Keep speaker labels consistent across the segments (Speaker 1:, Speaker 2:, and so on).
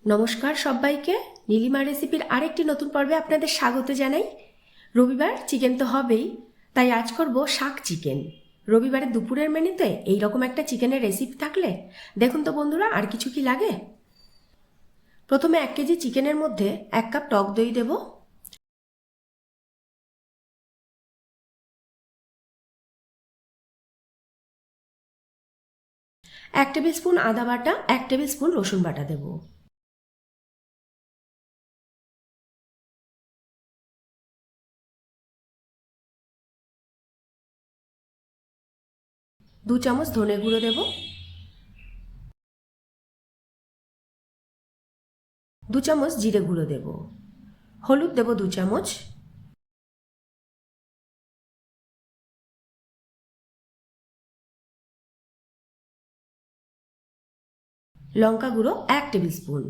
Speaker 1: নমস্কার সবাইকে। নীলিমা রেসিপির আরেকটি নতুন পর্বে আপনাদের স্বাগত জানাই। রবিবার চিকেন তো হবেই, তাই আজ করব শাক চিকেন। রবিবারের দুপুরের মেনুতে এইরকম একটা চিকেনের রেসিপি থাকলে দেখুন তো বন্ধুরা, আর কিছু কি লাগে। প্রথমে 1 কেজি চিকেনের মধ্যে 1 কাপ টক দই দেব, 1 টেবিল স্পুন আদা বাটা, 1 টেবিল স্পুন রসুন বাটা দেব, 2 চামচ ধনে গুঁড়ো দেব, 2 চামচ জিরে গুঁড়ো দেব, হলুদ দেব 2 চামচ, লঙ্কা গুঁড়ো 1 টেবিল স্পুন,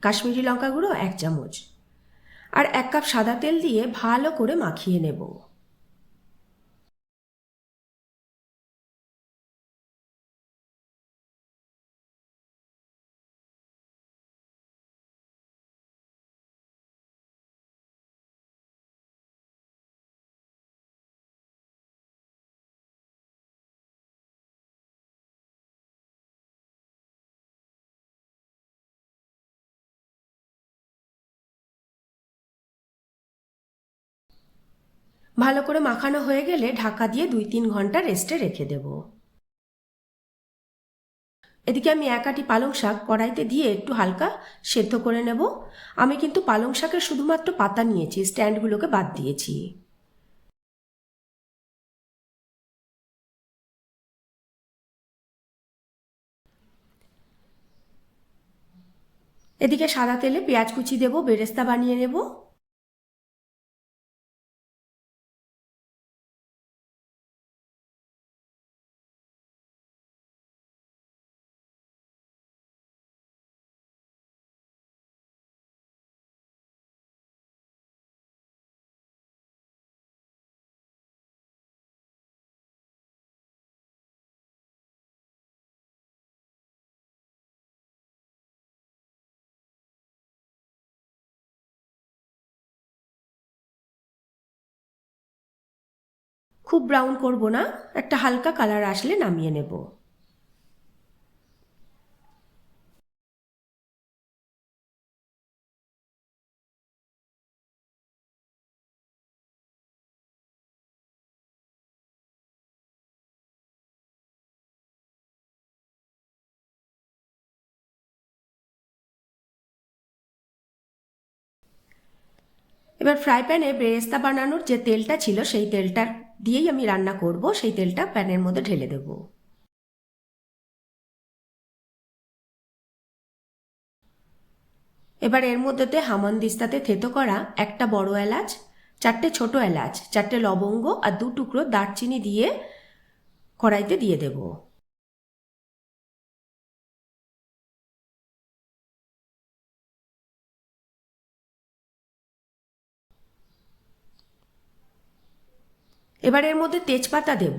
Speaker 1: কাশ্মীরি লঙ্কা গুঁড়ো 1 চামচ, আর 1 কাপ সাদা তেল দিয়ে ভালো করে মাখিয়ে নেব। ভালো করে মাখানো হয়ে গেলে ঢাকা দিয়ে 2-3 ঘন্টা রেস্টে রেখে দেব। এদিকে আমি 1 আঁটি পালং শাক কড়াইতে দিয়ে একটু হালকা সেদ্ধ করে নেব। আমি কিন্তু পালং শাকের শুধুমাত্র পাতা নিয়েছি, স্ট্যান্ডগুলোকে বাদ দিয়েছি। এদিকে সাদা তেলে পেঁয়াজ কুচি দেব, বেরেস্তা বানিয়ে নেব। খুব ব্রাউন করব না, একটা হালকা কালার আসলে নামিয়ে নেব। এবার ফ্রাই প্যানে বেরেস্তা বানানোর যে তেলটা ছিল সেই তেলটা দিয়েই আমি রান্না করব। সেই তেলটা প্যানের মধ্যে ঢেলে দেব। এবার এর মধ্যেতে হামানদিস্তাতে থেতো করা একটা বড় এলাচ, 4টে ছোট এলাচ, 4টে লবঙ্গ আর 2 টুকরো দারচিনি দিয়ে কড়াইতে দিয়ে দেব। এবার এর মধ্যে তেজপাতা দেব।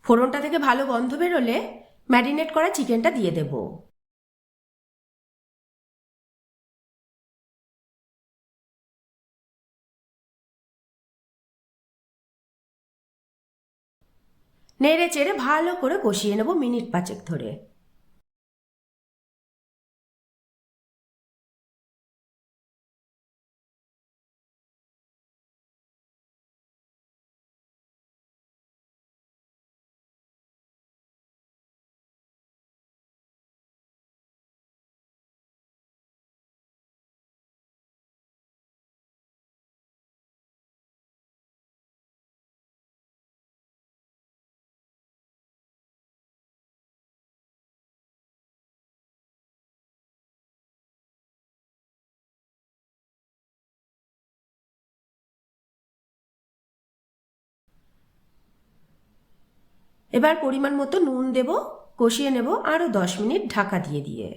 Speaker 1: ফোড়নটা থেকে ভালো গন্ধ বেরোলে ম্যারিনেট করা চিকেনটা দিয়ে দেব। নেড়ে চেড়ে ভালো করে কষিয়ে নেব মিনিট 5 ধরে। এবার পরিমাণ মতো নুন দেব, কষিয়ে নেব আরও 10 মিনিট ঢাকা দিয়ে দিয়ে।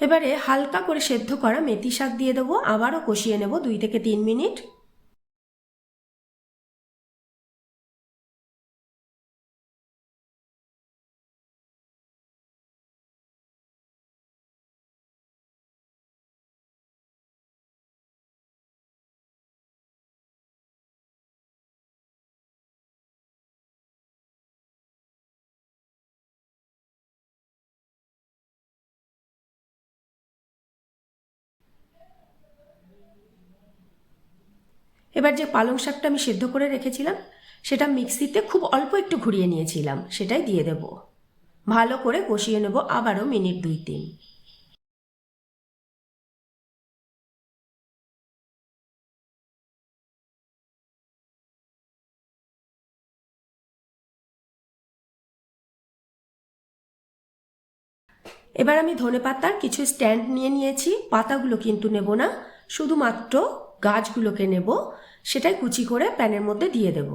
Speaker 1: এবারে হালকা করে সেদ্ধ করা মেথি শাক দিয়ে দেবো, আবারও কষিয়ে নেব 2 থেকে 3 মিনিট। এবার যে পালং শাকটা আমি সেদ্ধ করে রেখেছিলাম সেটা মিক্সিতে খুব অল্প একটু ঘুরিয়ে নিয়েছিলাম, সেটাই দিয়ে দেব। ভালো করে কষিয়ে নেব আবারও মিনিট 2-3। এবার আমি ধনেপাতার কিছু স্ট্যান্ড নিয়ে নিয়েছি, পাতাগুলো কিন্তু নেব না, শুধুমাত্র গাছগুলোকে নেব। সেটাই কুচি করে প্যানের মধ্যে দিয়ে দেব।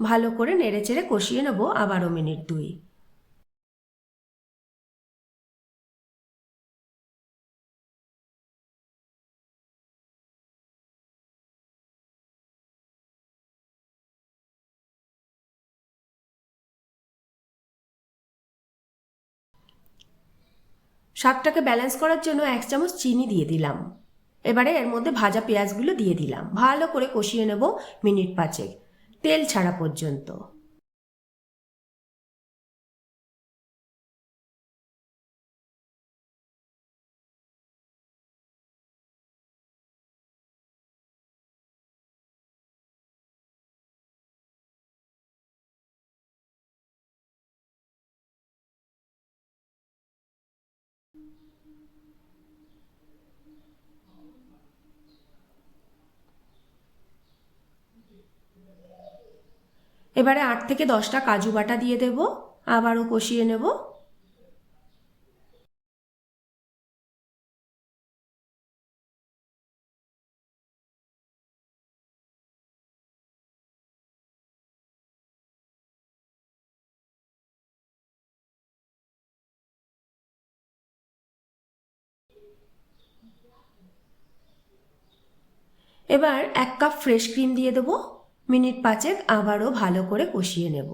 Speaker 1: ভালো করে নেড়েচেড়ে কষিয়ে নেব আবারও মিনিট 2। শাকটাকে ব্যালেন্স করার জন্য 1 চামচ চিনি দিয়ে দিলাম। এবারে এর মধ্যে ভাজা পেঁয়াজগুলো দিয়ে দিলাম, ভালো করে কষিয়ে নেব মিনিট 5, তেল ছাড়া পর্যন্ত। এবারে 8 থেকে 10টা কাজু বাটা দিয়ে দেব, আবারও কষিয়ে নেব। এবার 1 কাপ ফ্রেশ ক্রিম দিয়ে দেব, মিনিট 5 আবারও ভালো করে কষিয়ে নেব।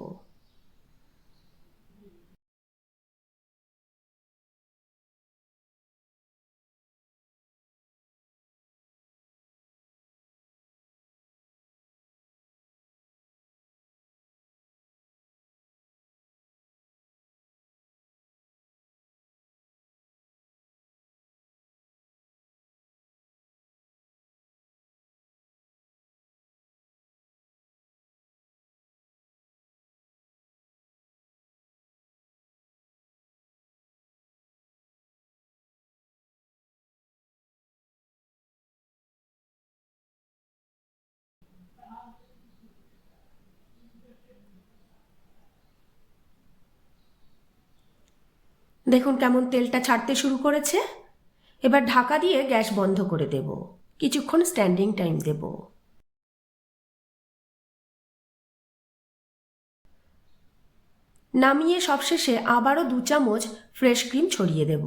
Speaker 1: দেখুন কেমন তেলটা ছাড়তে শুরু করেছে। এবার ঢাকা দিয়ে গ্যাস বন্ধ করে দেব, কিছুক্ষণ স্ট্যান্ডিং টাইম দেব। নামিয়ে সবশেষে আবারও 2 চামচ ফ্রেশ ক্রিম ছড়িয়ে দেব।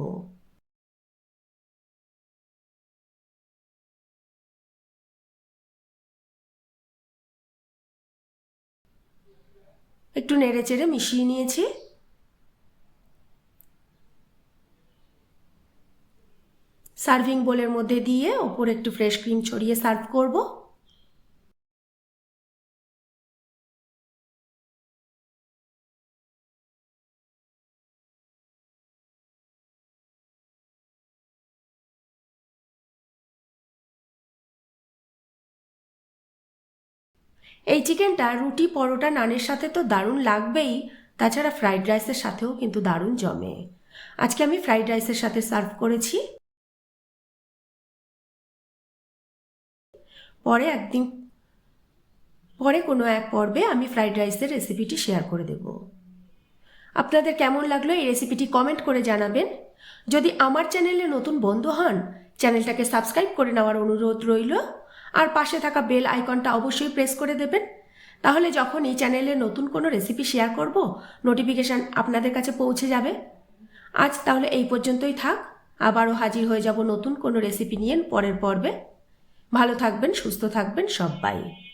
Speaker 1: একটু নেড়েচেড়ে মিশিয়ে নিয়েছি। সার্ভিং বোলের মধ্যে দিয়ে ওপরে একটু ফ্রেশ ক্রিম ছড়িয়ে সার্ভ করব। এই চিকেনটা রুটি, পরোটা, নানের সাথে তো দারুণ লাগবেই, তাছাড়া ফ্রাইড রাইসের সাথেও কিন্তু দারুণ জমে। আজকে আমি ফ্রাইড রাইসের সাথে সার্ভ করেছি। পরে কোনো এক পর্বে আমি ফ্রাইড রাইসের রেসিপিটি শেয়ার করে দেব। আপনাদের কেমন লাগলো এই রেসিপিটি কমেন্ট করে জানাবেন। যদি আমার চ্যানেলে নতুন বন্ধু হন, চ্যানেলটাকে সাবস্ক্রাইব করে নেওয়ার অনুরোধ রইল। আর পাশে থাকা বেল আইকনটা অবশ্যই প্রেস করে দেবেন, তাহলে যখন এই চ্যানেলে নতুন কোনো রেসিপি শেয়ার করব, নোটিফিকেশান আপনাদের কাছে পৌঁছে যাবে। আজ তাহলে এই পর্যন্তই থাক। আবারও হাজির হয়ে যাব নতুন কোনো রেসিপি নিয়ে পরের পর্বে। ভালো থাকবেন, সুস্থ থাকবেন সবাই।